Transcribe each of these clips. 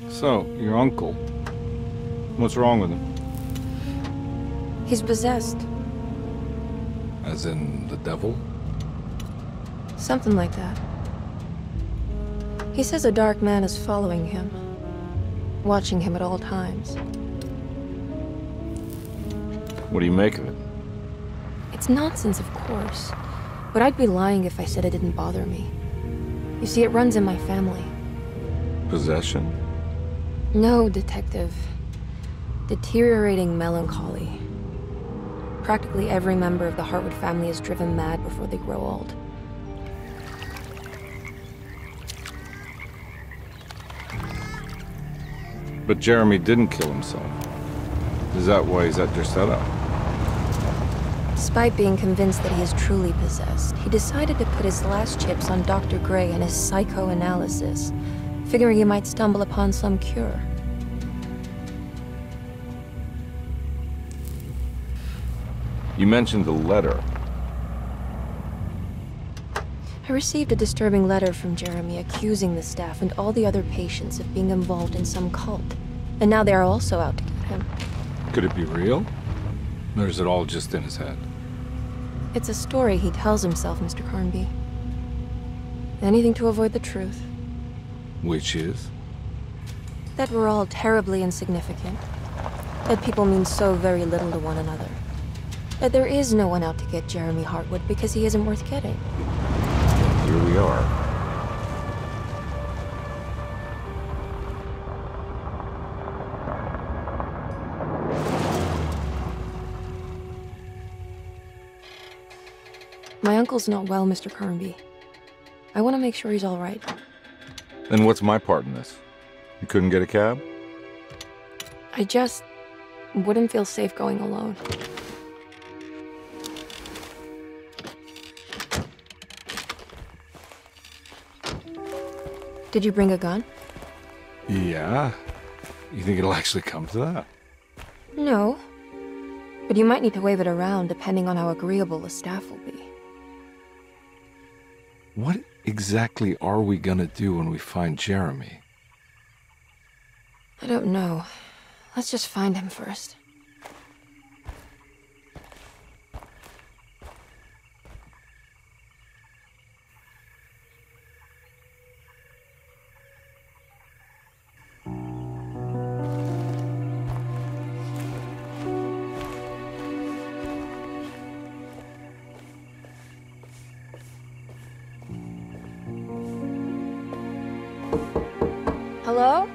So, your uncle. What's wrong with him? He's possessed. As in the devil? Something like that. He says a dark man is following him, watching him at all times. What do you make of it? It's nonsense, of course, but I'd be lying if I said it didn't bother me. You see, it runs in my family. Possession? No, Detective. Deteriorating melancholy. Practically every member of the Hartwood family is driven mad before they grow old. But Jeremy didn't kill himself. Is that why he's at your setup? Despite being convinced that he is truly possessed, he decided to put his last chips on Dr. Gray and his psychoanalysis, figuring he might stumble upon some cure. You mentioned a letter. I received a disturbing letter from Jeremy accusing the staff and all the other patients of being involved in some cult. And now they are also out to get him. Could it be real? Or is it all just in his head? It's a story he tells himself, Mr. Carnby. Anything to avoid the truth. Which is? That we're all terribly insignificant. That people mean so very little to one another. That there is no one out to get Jeremy Hartwood because he isn't worth getting. Here we are. My uncle's not well, Mr. Carnby. I want to make sure he's all right. Then what's my part in this? You couldn't get a cab? I just wouldn't feel safe going alone. Did you bring a gun? Yeah. You think it'll actually come to that? No. But you might need to wave it around depending on how agreeable the staff will be. What exactly are we gonna do when we find Jeremy? I don't know. Let's just find him first. Hello?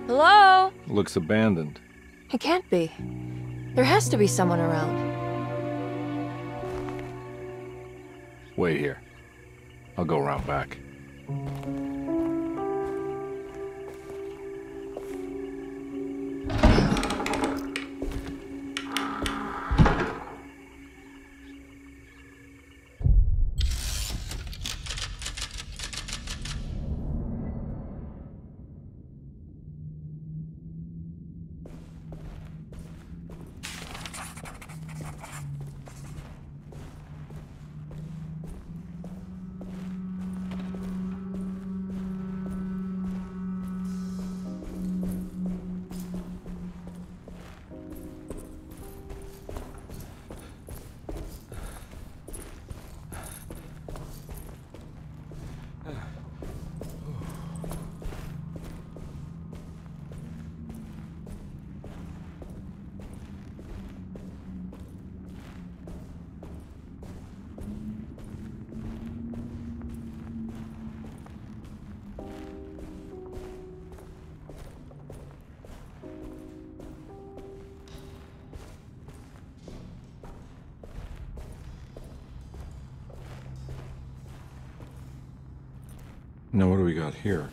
Hello? Looks abandoned. It can't be. There has to be someone around. Wait here. I'll go around back. Now what do we got here?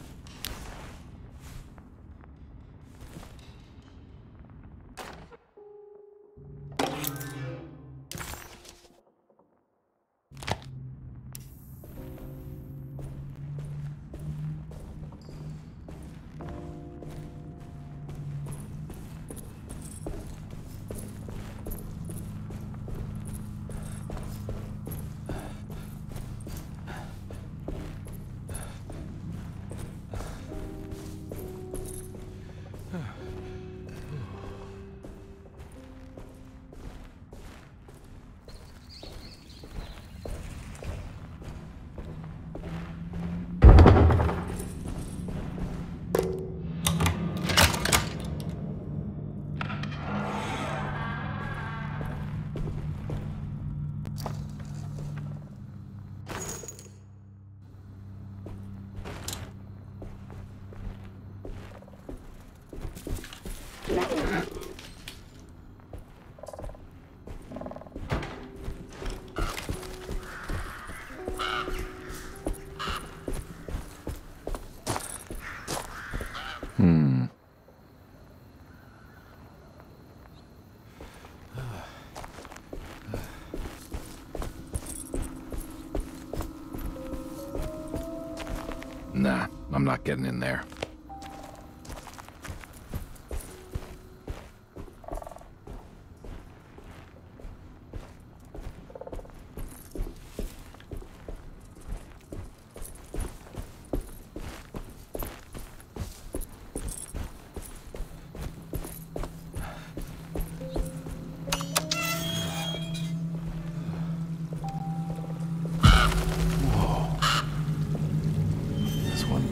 Nah, I'm not getting in there.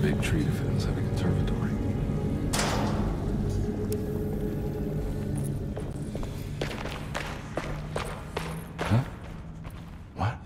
Big tree to fit inside a conservatory. Huh? What?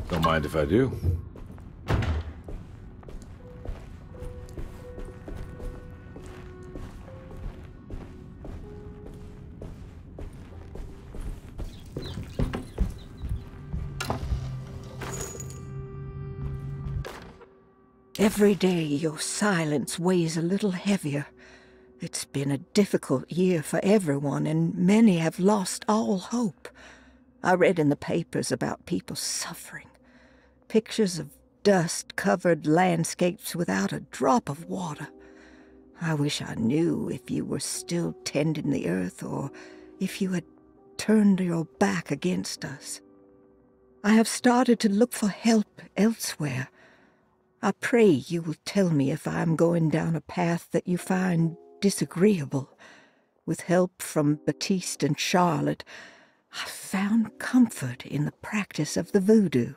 Don't mind if I do. Every day your silence weighs a little heavier. It's been a difficult year for everyone, and many have lost all hope. I read in the papers about people suffering. Pictures of dust-covered landscapes without a drop of water. I wish I knew if you were still tending the earth or if you had turned your back against us. I have started to look for help elsewhere. I pray you will tell me if I am going down a path that you find disagreeable. With help from Baptiste and Charlotte, I found comfort in the practice of the voodoo.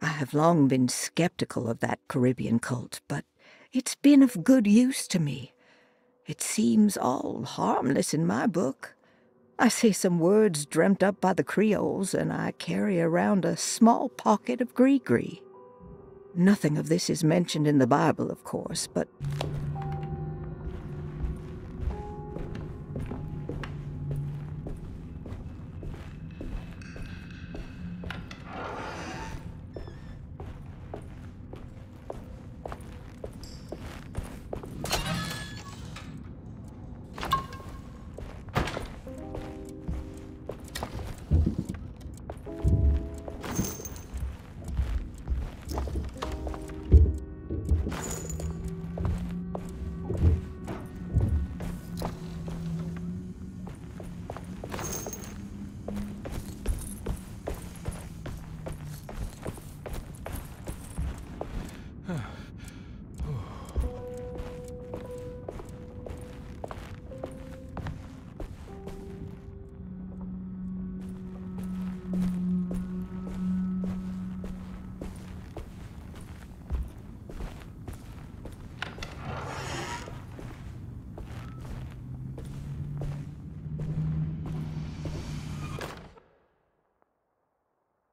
I have long been skeptical of that Caribbean cult, but it's been of good use to me. It seems all harmless in my book. I say some words dreamt up by the Creoles, and I carry around a small pocket of gree-gree. Nothing of this is mentioned in the Bible, of course, but...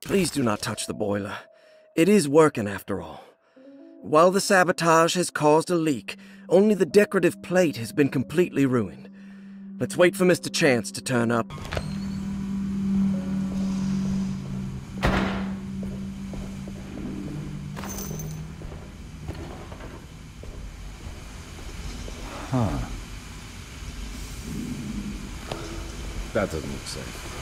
Please do not touch the boiler. It is working after all. While the sabotage has caused a leak, only the decorative plate has been completely ruined. Let's wait for Mr. Chance to turn up. Huh. That doesn't look safe.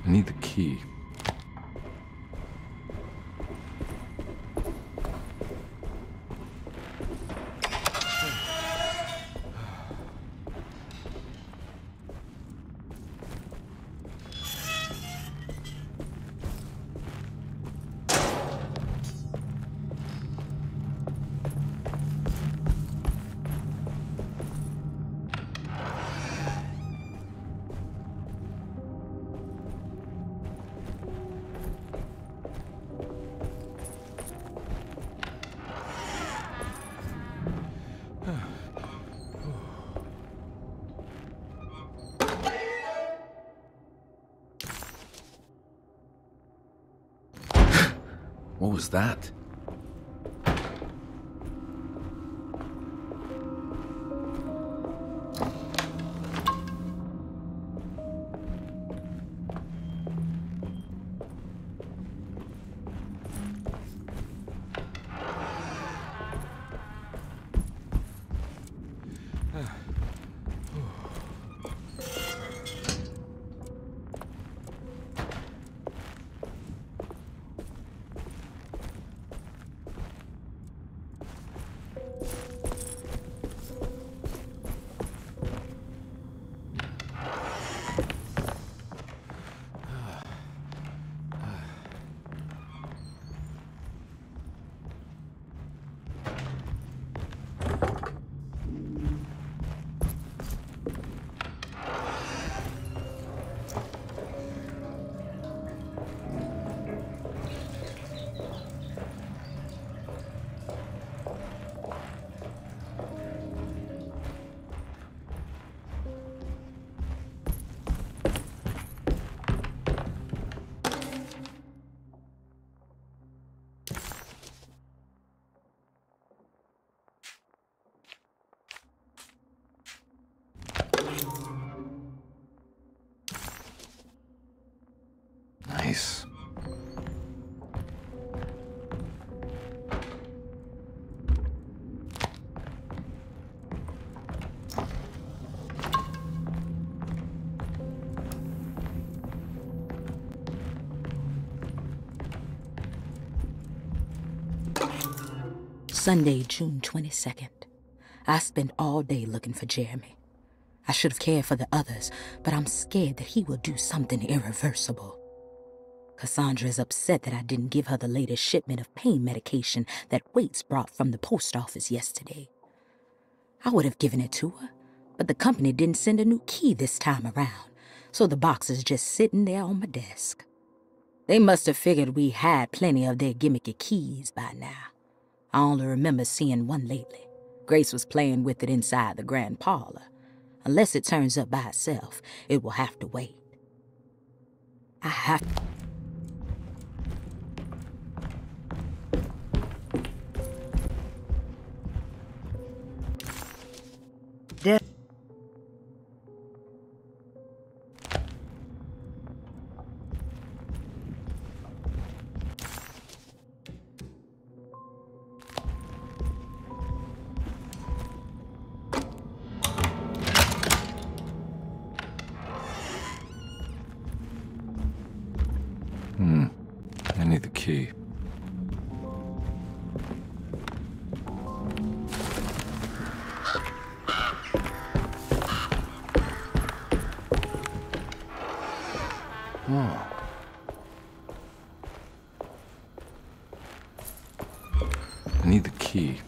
I need the key. What was that? Nice. Sunday, June 22nd. I spent all day looking for Jeremy. I should have cared for the others, but I'm scared that he will do something irreversible. Cassandra is upset that I didn't give her the latest shipment of pain medication that Waits brought from the post office yesterday. I would have given it to her, but the company didn't send a new key this time around, so the box is just sitting there on my desk. They must have figured we had plenty of their gimmicky keys by now. I only remember seeing one lately. Grace was playing with it inside the grand parlor. Unless it turns up by itself, it will have to wait. I have to... I need the key. Oh. I need the key.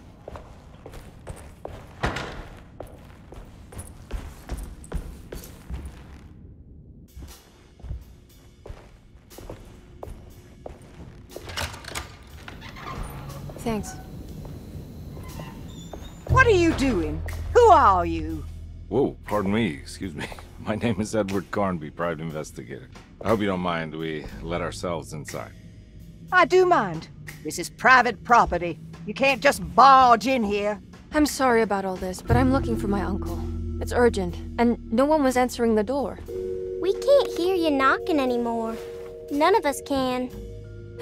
Thanks. What are you doing? Who are you? Whoa, pardon me, excuse me. My name is Edward Carnby, private investigator. I hope you don't mind we let ourselves inside. I do mind. This is private property. You can't just barge in here. I'm sorry about all this, but I'm looking for my uncle. It's urgent, and no one was answering the door. We can't hear you knocking anymore. None of us can.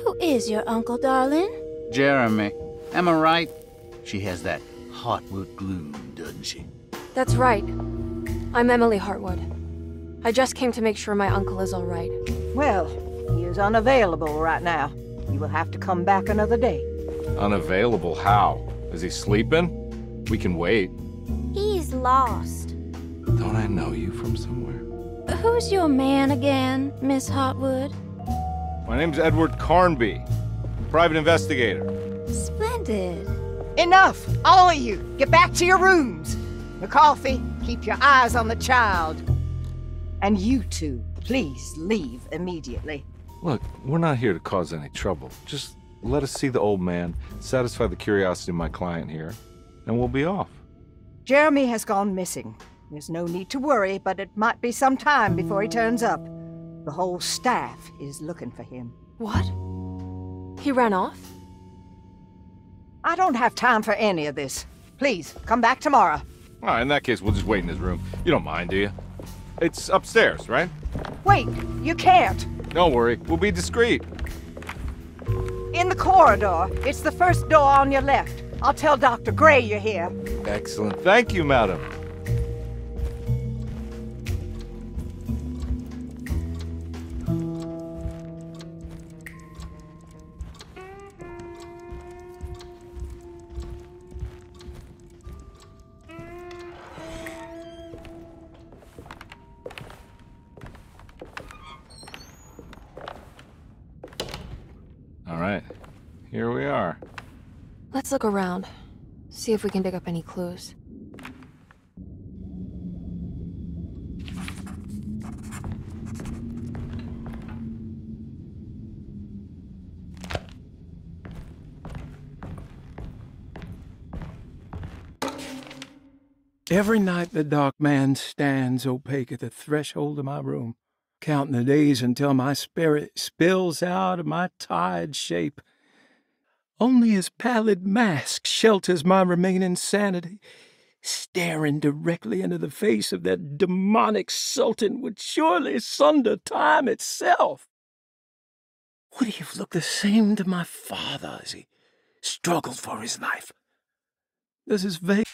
Who is your uncle, darling? Jeremy. Am I right? She has that Hartwood gloom, doesn't she? That's right. I'm Emily Hartwood. I just came to make sure my uncle is all right. Well, he is unavailable right now. You will have to come back another day. Unavailable how? Is he sleeping? We can wait. He's lost. Don't I know you from somewhere? Who's your man again, Miss Hotwood? My name's Edward Carnby, private investigator. Splendid. Enough! All of you! Get back to your rooms! McCarthy, keep your eyes on the child. And you two, please leave immediately. Look, we're not here to cause any trouble. Just let us see the old man, satisfy the curiosity of my client here, and we'll be off. Jeremy has gone missing. There's no need to worry, but it might be some time before he turns up. The whole staff is looking for him. What? He ran off? I don't have time for any of this. Please, come back tomorrow. All right, in that case, we'll just wait in his room. You don't mind, do you? It's upstairs, right? Wait, you can't. Don't worry, we'll be discreet. In the corridor. It's the first door on your left. I'll tell Dr. Gray you're here. Excellent. Thank you, madam. All right, here we are. Let's look around. See if we can dig up any clues. Every night the dark man stands opaque at the threshold of my room, counting the days until my spirit spills out of my tired shape. Only his pallid mask shelters my remaining sanity. Staring directly into the face of that demonic sultan would surely sunder time itself. Would he have looked the same to my father as he struggled for his life? Does his vague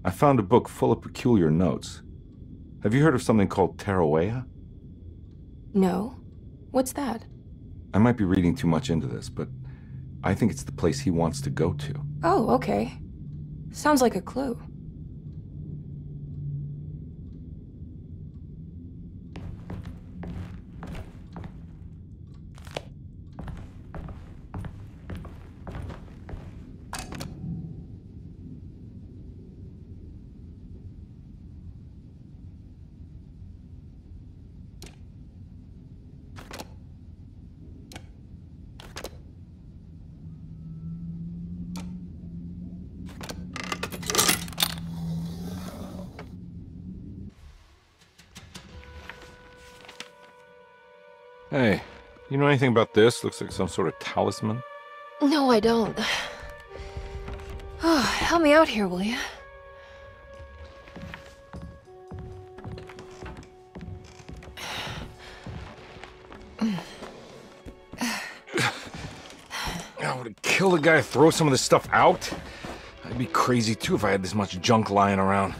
I found a book full of peculiar notes. Have you heard of something called Tarawea? No. What's that? I might be reading too much into this, but I think it's the place he wants to go to. Oh, okay. Sounds like a clue. Hey, you know anything about this? Looks like some sort of talisman. No, I don't. Oh, help me out here, will you? I would kill the guy, throw some of this stuff out. I'd be crazy too if I had this much junk lying around.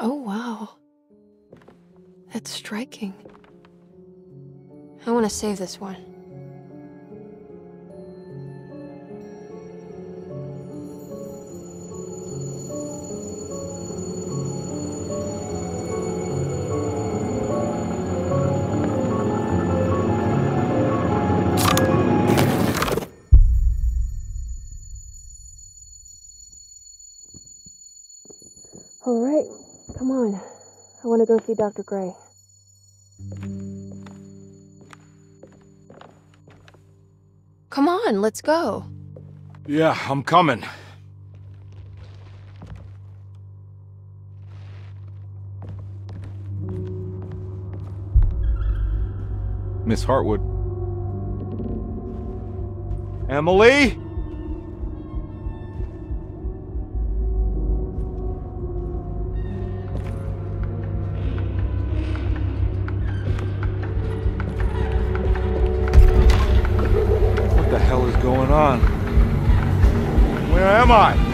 Oh, wow. That's striking. I want to save this one. All right, come on. I want to go see Dr. Gray. Come on, let's go. Yeah, I'm coming. Miss Hartwood. Emily? What the hell is going on? Where am I?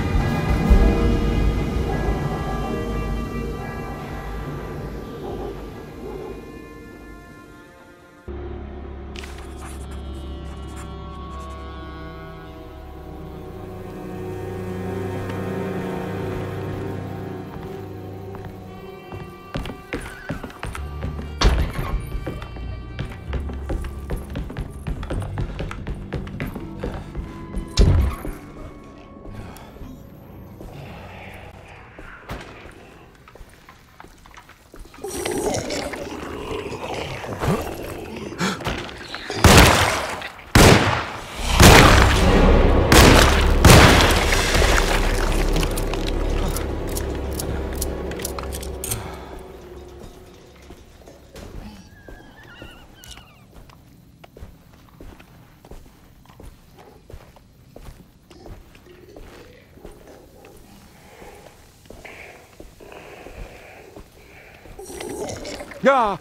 Yeah.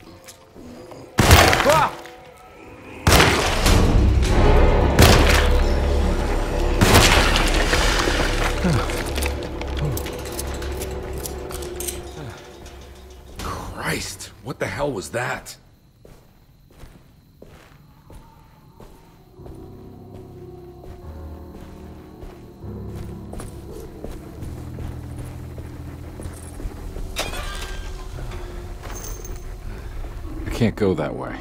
Ah! Christ, what the hell was that? I can't go that way.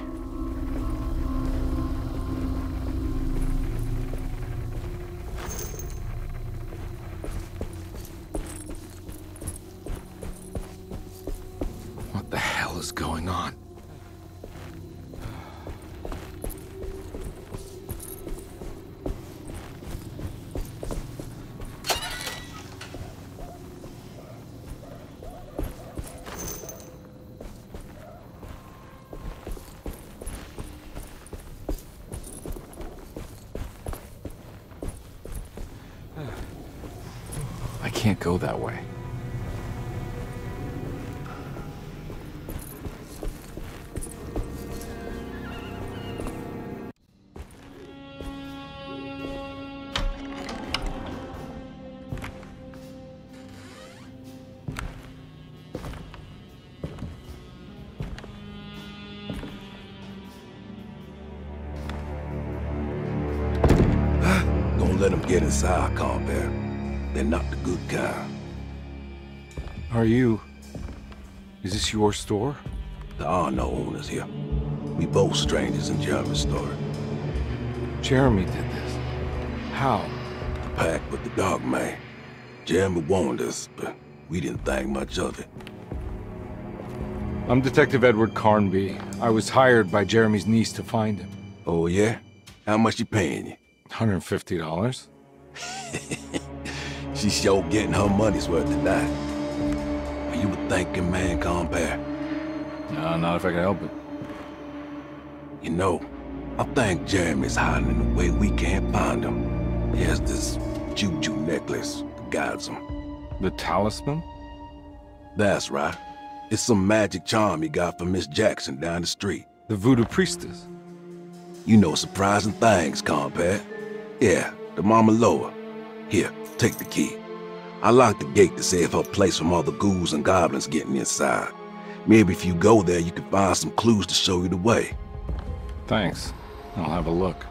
What the hell is going on? I can't go that way. Don't let them get inside, Compare. They're not the good kind. Are you... Is this your store? There are no owners here. We both strangers in Jeremy's store. Jeremy did this. How? The pact with the dog man. Jeremy warned us, but we didn't think much of it. I'm Detective Edward Carnby. I was hired by Jeremy's niece to find him. Oh, yeah? How much she paying you? $150? She sure getting her money's worth tonight. Are you a thinking man, compare? No, not if I can help it. You know, I think Jeremy's hiding in a way we can't find him. He has this juju necklace that guides him. The talisman? That's right. It's some magic charm he got from Miss Jackson down the street. The voodoo priestess? You know surprising things, compare. Yeah, the Mama Loa. Here, take the key. I locked the gate to save her place from all the ghouls and goblins getting inside. Maybe if you go there, you can find some clues to show you the way. Thanks. I'll have a look.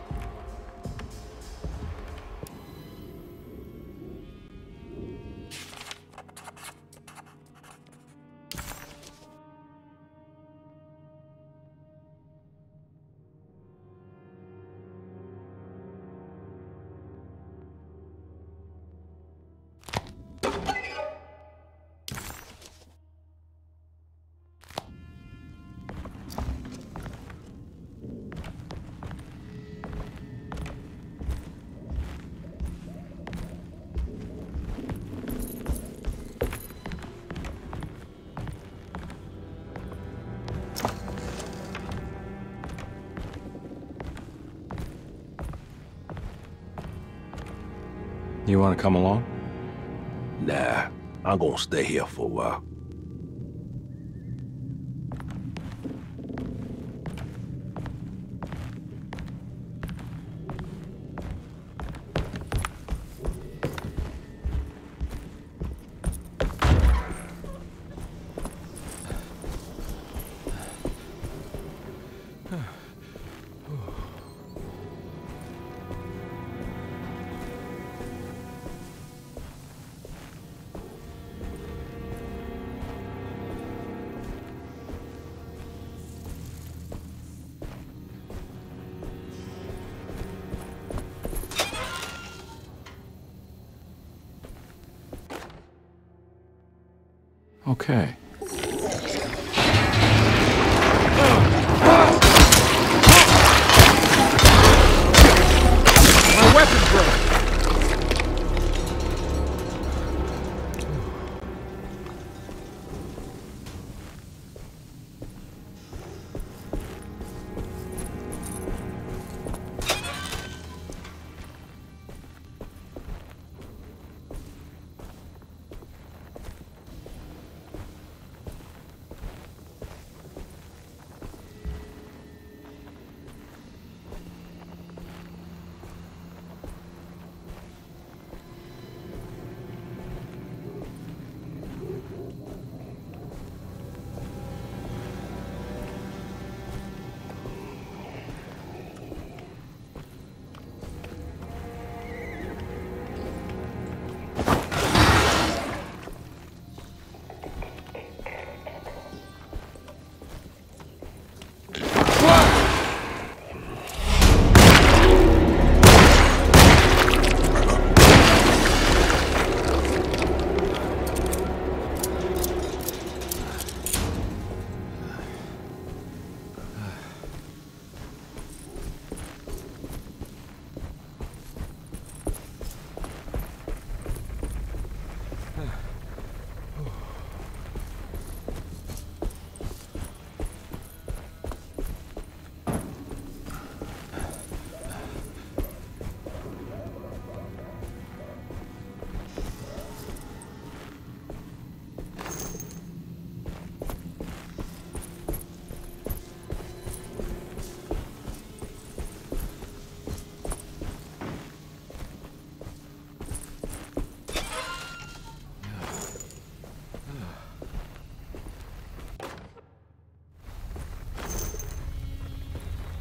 You want to come along? Nah, I'm gonna stay here for a while. Okay. My weapon broke!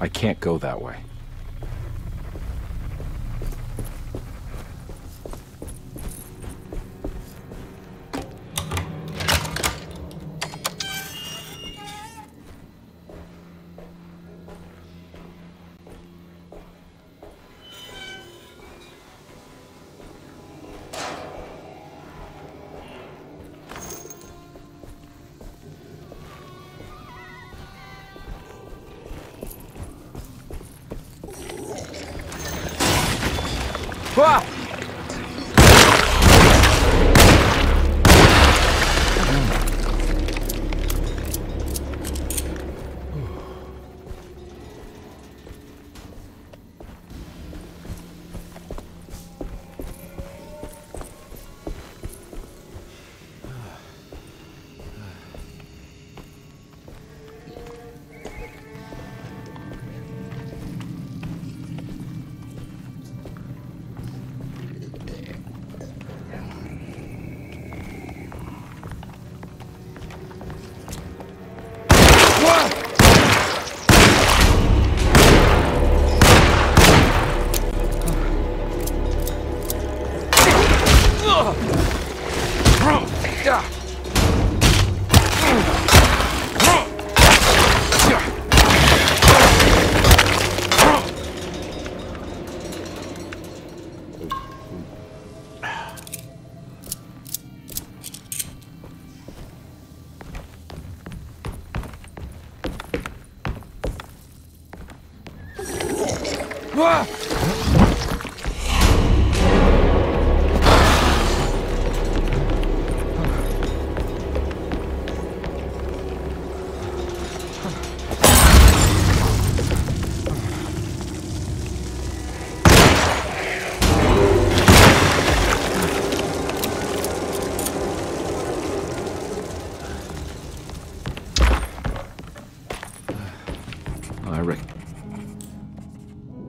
I can't go that way.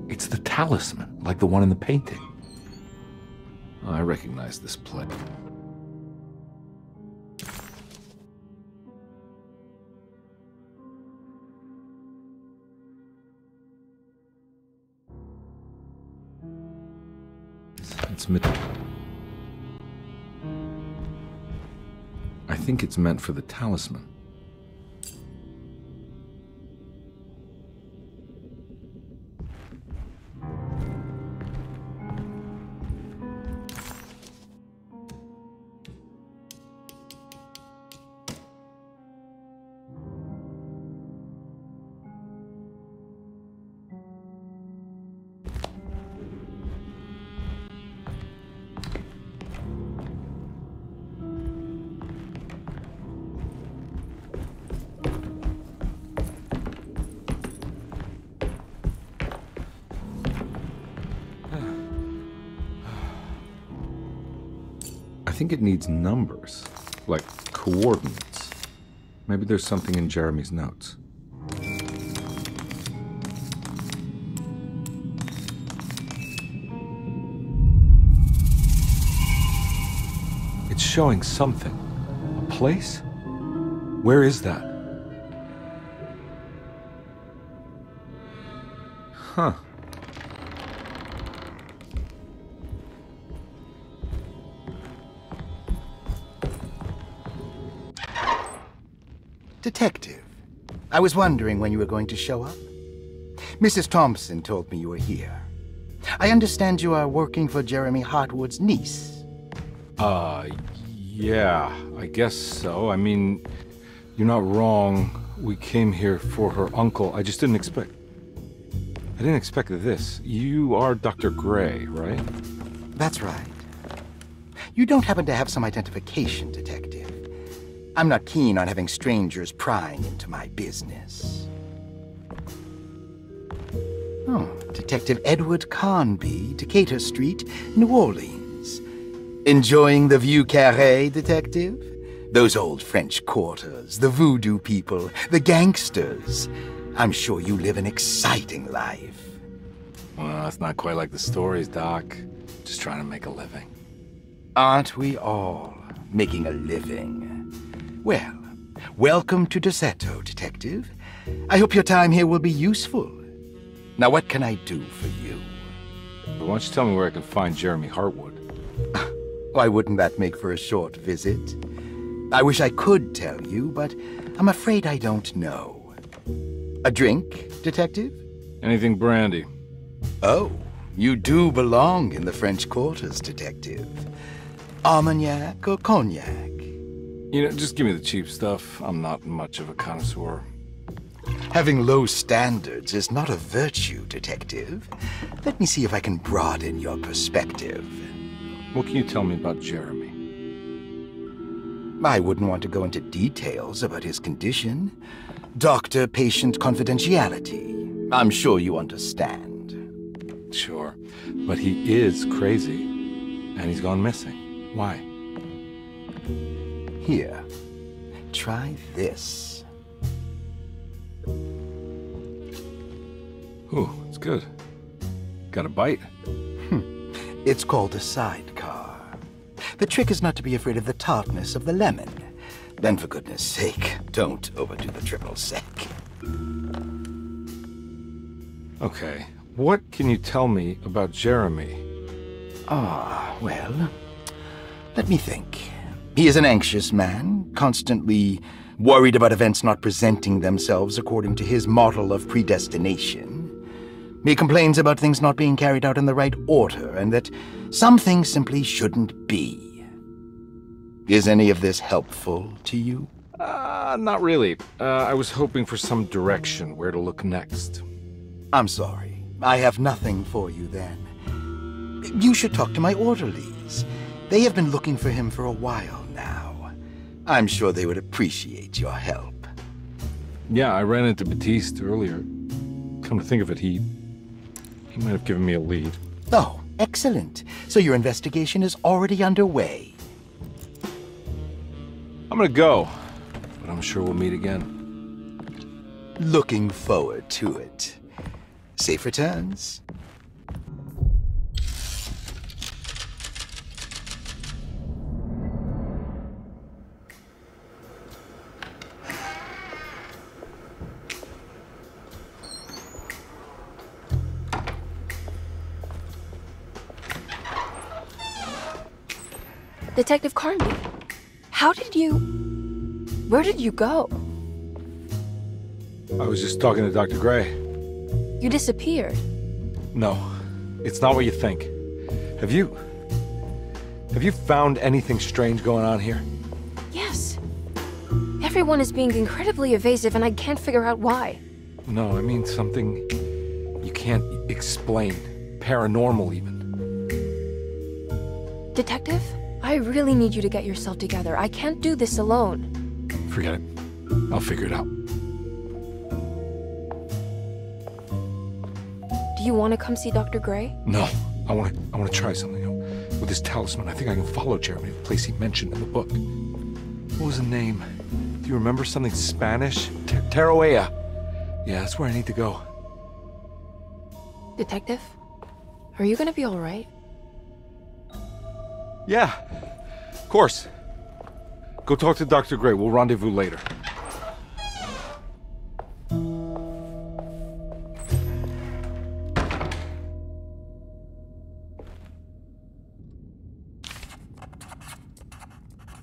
It's the talisman, like the one in the painting. I recognize this play. It's meant. I think it's meant for the talisman. I think it needs numbers, like coordinates. Maybe there's something in Jeremy's notes. It's showing something. A place? Where is that? Huh. Detective, I was wondering when you were going to show up. Mrs. Thompson told me you were here. I understand you are working for Jeremy Hartwood's niece. Yeah, I guess so. I mean, you're not wrong. We came here for her uncle. I just didn't expect... I didn't expect this. You are Dr. Gray, right? That's right. You don't happen to have some identification, Detective. I'm not keen on having strangers prying into my business. Oh, Detective Edward Carnby, Decatur Street, New Orleans. Enjoying the Vieux Carré, Detective? Those old French quarters, the voodoo people, the gangsters. I'm sure you live an exciting life. Well, it's not quite like the stories, Doc. Just trying to make a living. Aren't we all making a living? Well, welcome to Deseto, Detective. I hope your time here will be useful. Now, what can I do for you? Why don't you tell me where I can find Jeremy Hartwood? Why wouldn't that make for a short visit? I wish I could tell you, but I'm afraid I don't know. A drink, Detective? Anything brandy. Oh, you do belong in the French quarters, Detective. Armagnac or cognac? You know, just give me the cheap stuff. I'm not much of a connoisseur. Having low standards is not a virtue, Detective. Let me see if I can broaden your perspective. What can you tell me about Jeremy? I wouldn't want to go into details about his condition. Doctor-patient confidentiality. I'm sure you understand. Sure, but he is crazy, and he's gone missing. Why? Here, try this. Ooh, it's good. Got a bite? It's called a sidecar. The trick is not to be afraid of the tartness of the lemon. Then, for goodness sake, don't overdo the triple sec. Okay, what can you tell me about Jeremy? Well, let me think. He is an anxious man, constantly worried about events not presenting themselves according to his model of predestination. He complains about things not being carried out in the right order, and that some things simply shouldn't be. Is any of this helpful to you? Not really. I was hoping for some direction where to look next. I'm sorry. I have nothing for you then. You should talk to my orderlies. They have been looking for him for a while now. I'm sure they would appreciate your help. Yeah, I ran into Batiste earlier. Come to think of it, he might have given me a lead. Oh, excellent. So your investigation is already underway. I'm gonna go, but I'm sure we'll meet again. Looking forward to it. Safe returns. Detective Carnby, where did you go? I was just talking to Dr. Gray. You disappeared. No, it's not what you think. Have you found anything strange going on here? Yes. Everyone is being incredibly evasive and I can't figure out why. No, I mean something you can't explain. Paranormal, even. Detective, I really need you to get yourself together. I can't do this alone. Forget it. I'll figure it out. Do you want to come see Dr. Gray? No, I want to try something. With this talisman, I think I can follow Jeremy to the place he mentioned in the book. What was the name? Do you remember something Spanish? Tarawea. Yeah, that's where I need to go. Detective, are you gonna be all right? Yeah, of course. Go talk to Dr. Gray. We'll rendezvous later.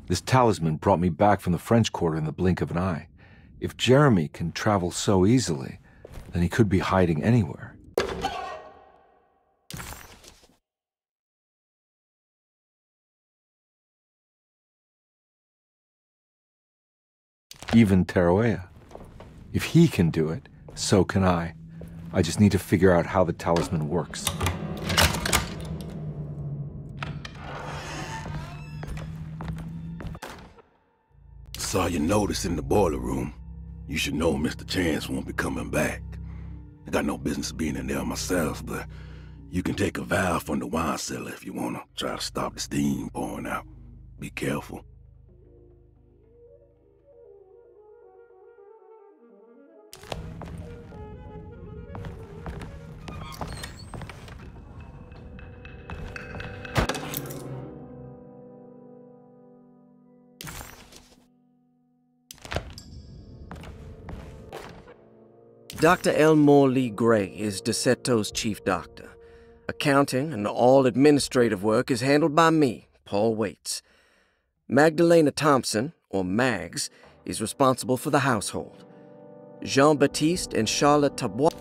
This talisman brought me back from the French Quarter in the blink of an eye. If Jeremy can travel so easily, then he could be hiding anywhere. Even Tarawea. If he can do it, so can I. I just need to figure out how the talisman works. Saw your notice in the boiler room. You should know Mr. Chance won't be coming back. I got no business being in there myself, but you can take a valve from the wine cellar if you want to try to stop the steam pouring out. Be careful. Dr. Elmore Lee Gray is DeSeto's chief doctor. Accounting and all administrative work is handled by me, Paul Waits. Magdalena Thompson, or Mags, is responsible for the household. Jean-Baptiste and Charlotte Tabois.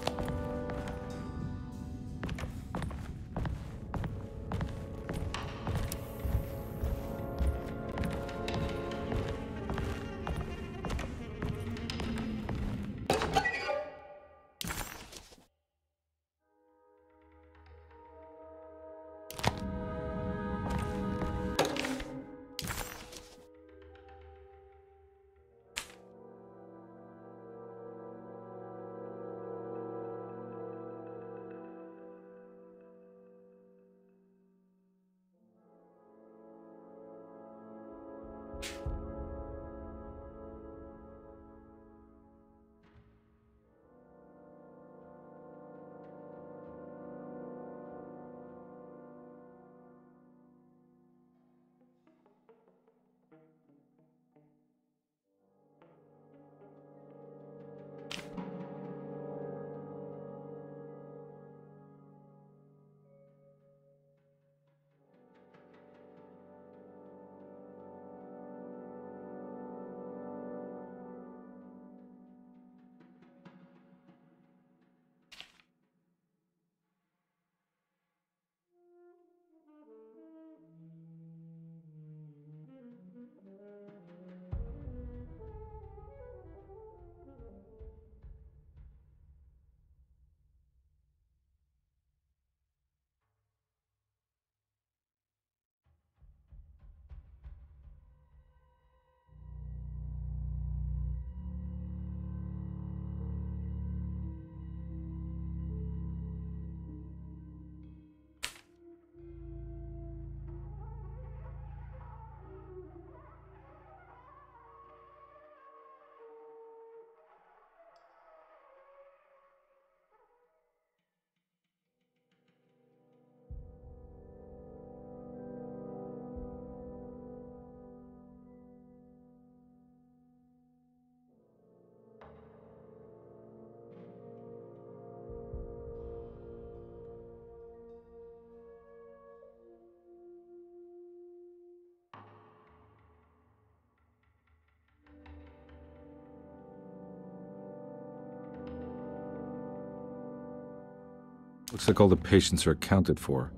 Looks like all the patients are accounted for.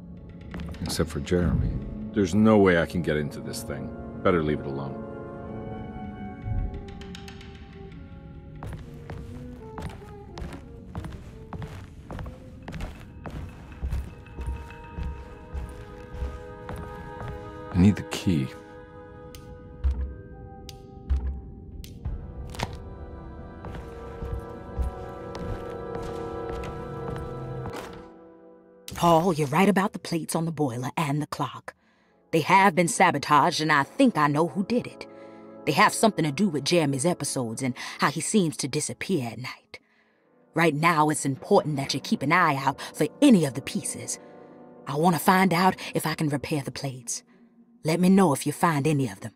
Except for Jeremy. There's no way I can get into this thing. Better leave it alone. I need the key. Paul, you're right about the plates on the boiler and the clock. They have been sabotaged, and I think I know who did it. They have something to do with Jeremy's episodes and how he seems to disappear at night. Right now, it's important that you keep an eye out for any of the pieces. I want to find out if I can repair the plates. Let me know if you find any of them.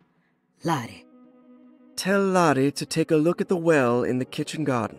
Lottie. Tell Lottie to take a look at the well in the kitchen garden.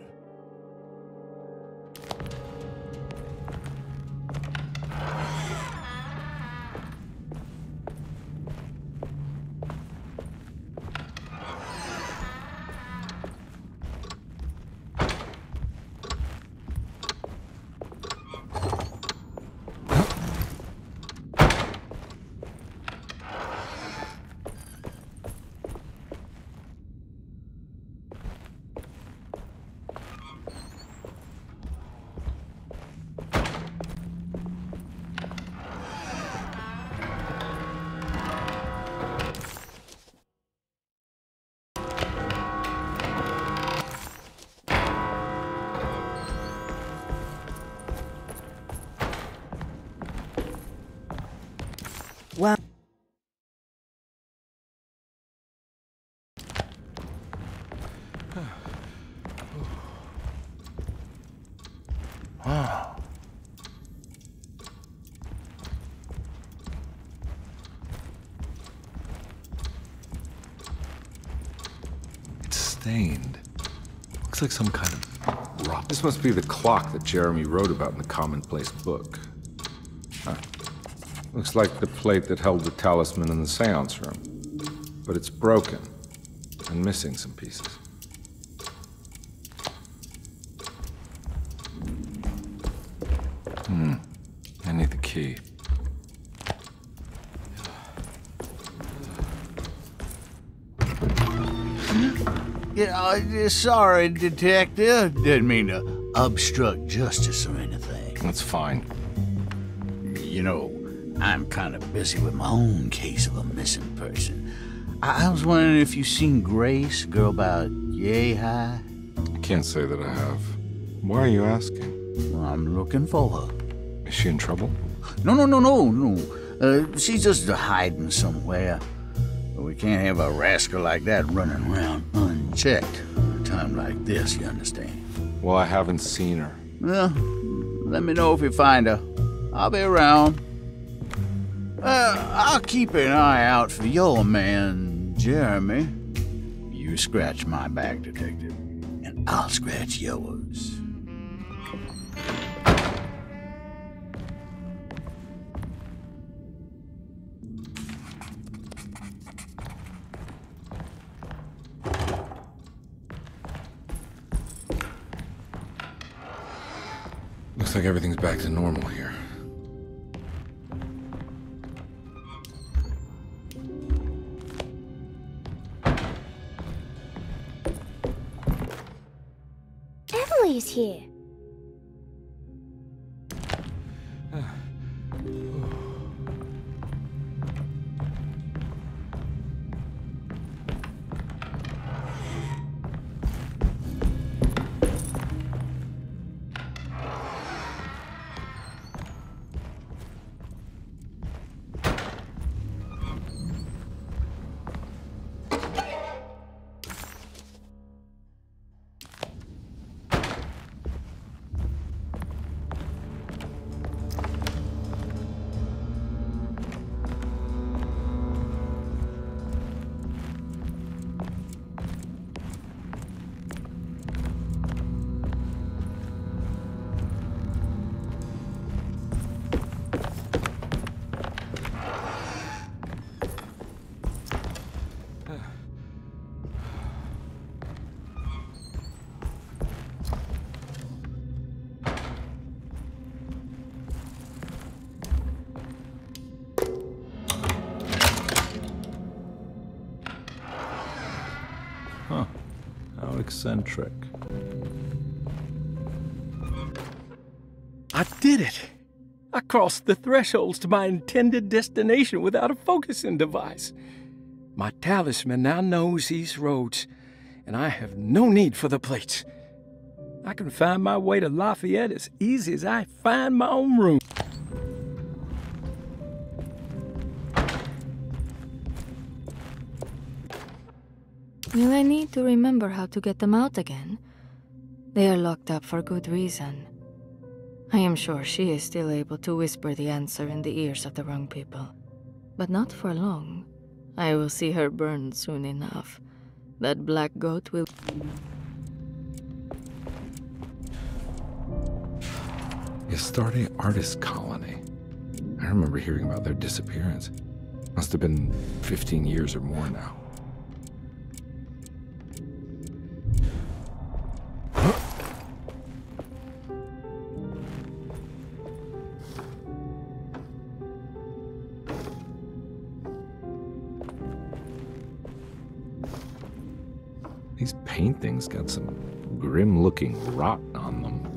Well, It's stained. Looks like some kind of rot. This must be the clock that Jeremy wrote about in the commonplace book. Huh. Looks like the plate that held the talisman in the seance room. But it's broken and missing some pieces. I need the key. Yeah, sorry, Detective. Didn't mean to obstruct justice or anything. That's fine. You know, I'm kind of busy with my own case of a missing person. I was wondering if you've seen Grace, a girl about yay high? I can't say that I have. Why are you asking? Well, I'm looking for her. Is she in trouble? No. She's just hiding somewhere. We can't have a rascal like that running around unchecked at a time like this, you understand? Well, I haven't seen her. Well, let me know if you find her. I'll be around. I'll keep an eye out for your man, Jeremy. You scratch my back, Detective, and I'll scratch yours. Looks like everything's back to normal here. Emily's here. How eccentric. I did it! I crossed the thresholds to my intended destination without a focusing device. My talisman now knows these roads, and I have no need for the plates. I can find my way to Lafayette as easy as I find my own room. Will I need to remember how to get them out again? They are locked up for good reason. I am sure she is still able to whisper the answer in the ears of the wrong people. But not for long. I will see her burned soon enough. That black goat will... Astarte Artist Colony. I remember hearing about their disappearance. Must have been 15 years or more now. These paintings got some grim-looking rot on them.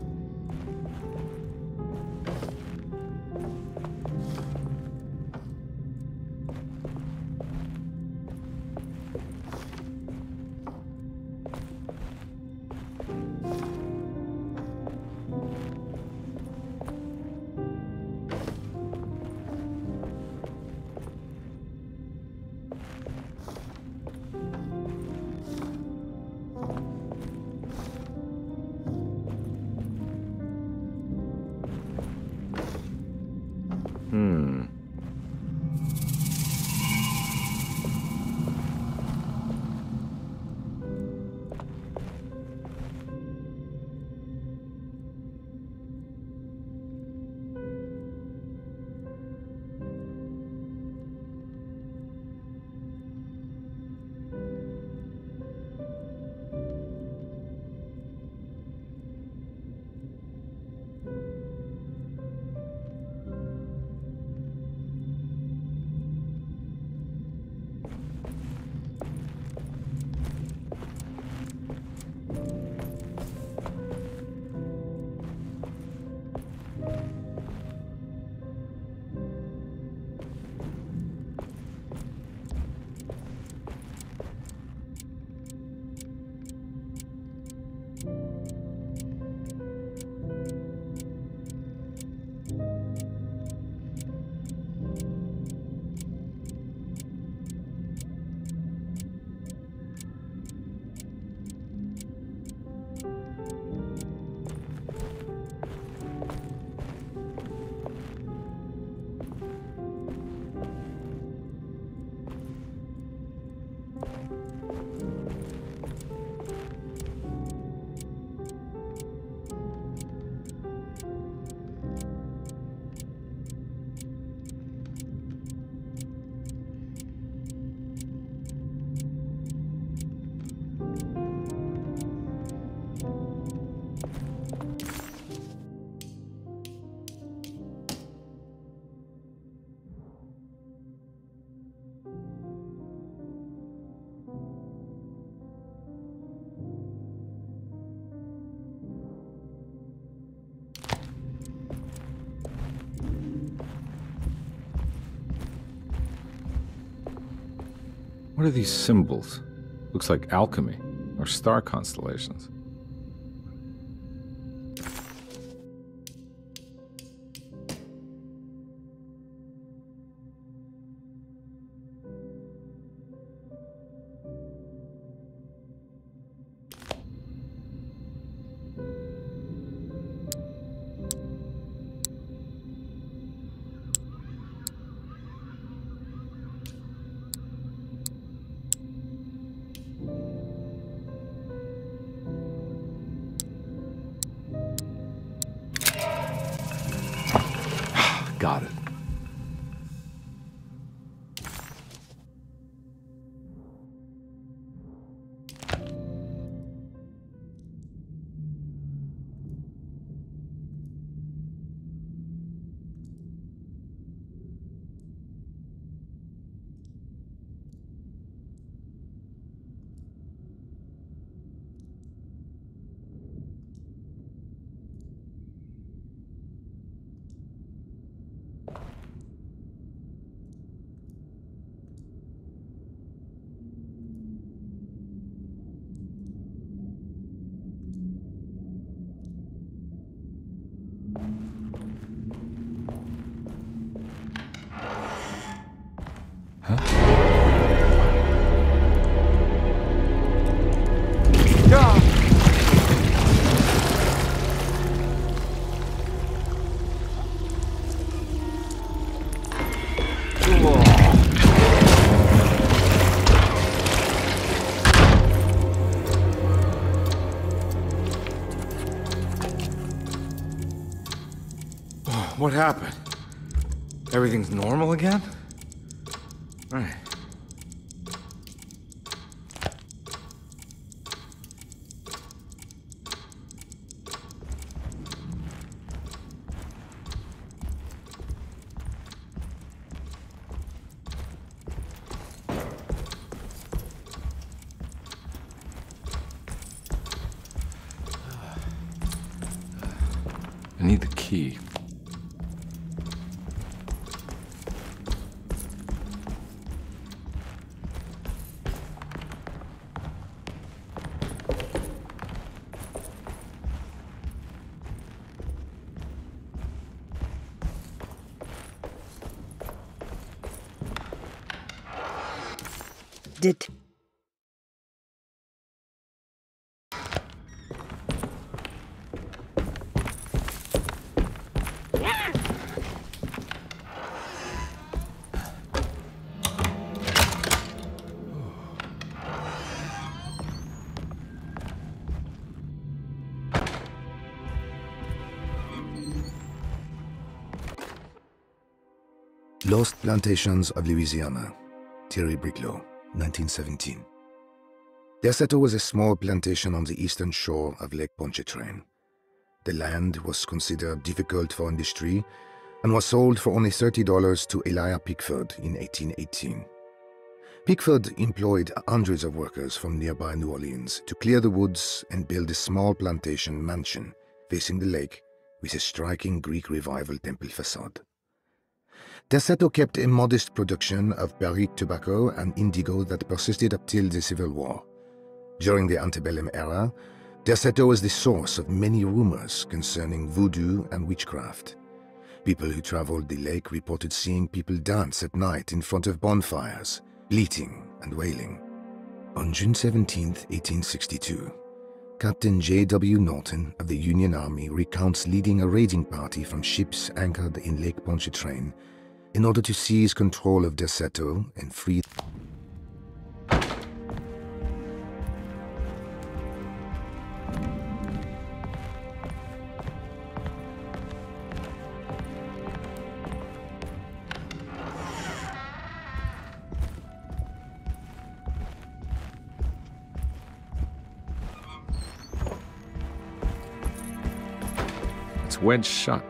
What are these symbols? Looks like alchemy or star constellations. Got it. What happened? Everything's normal again? Right. I need the key. Did... Lost Plantations of Louisiana, Thierry Briclot, 1917. Derceto was a small plantation on the eastern shore of Lake Pontchartrain. The land was considered difficult for industry and was sold for only $30 to Elijah Pickford in 1818. Pickford employed hundreds of workers from nearby New Orleans to clear the woods and build a small plantation mansion facing the lake with a striking Greek Revival temple facade. Derceto kept a modest production of barrique tobacco and indigo that persisted up till the Civil War. During the antebellum era, Derceto was the source of many rumors concerning voodoo and witchcraft. People who traveled the lake reported seeing people dance at night in front of bonfires, bleating and wailing. On June 17, 1862, Captain J.W. Norton of the Union Army recounts leading a raiding party from ships anchored in Lake Pontchartrain in order to seize control of Derceto and free. It's wedged shut.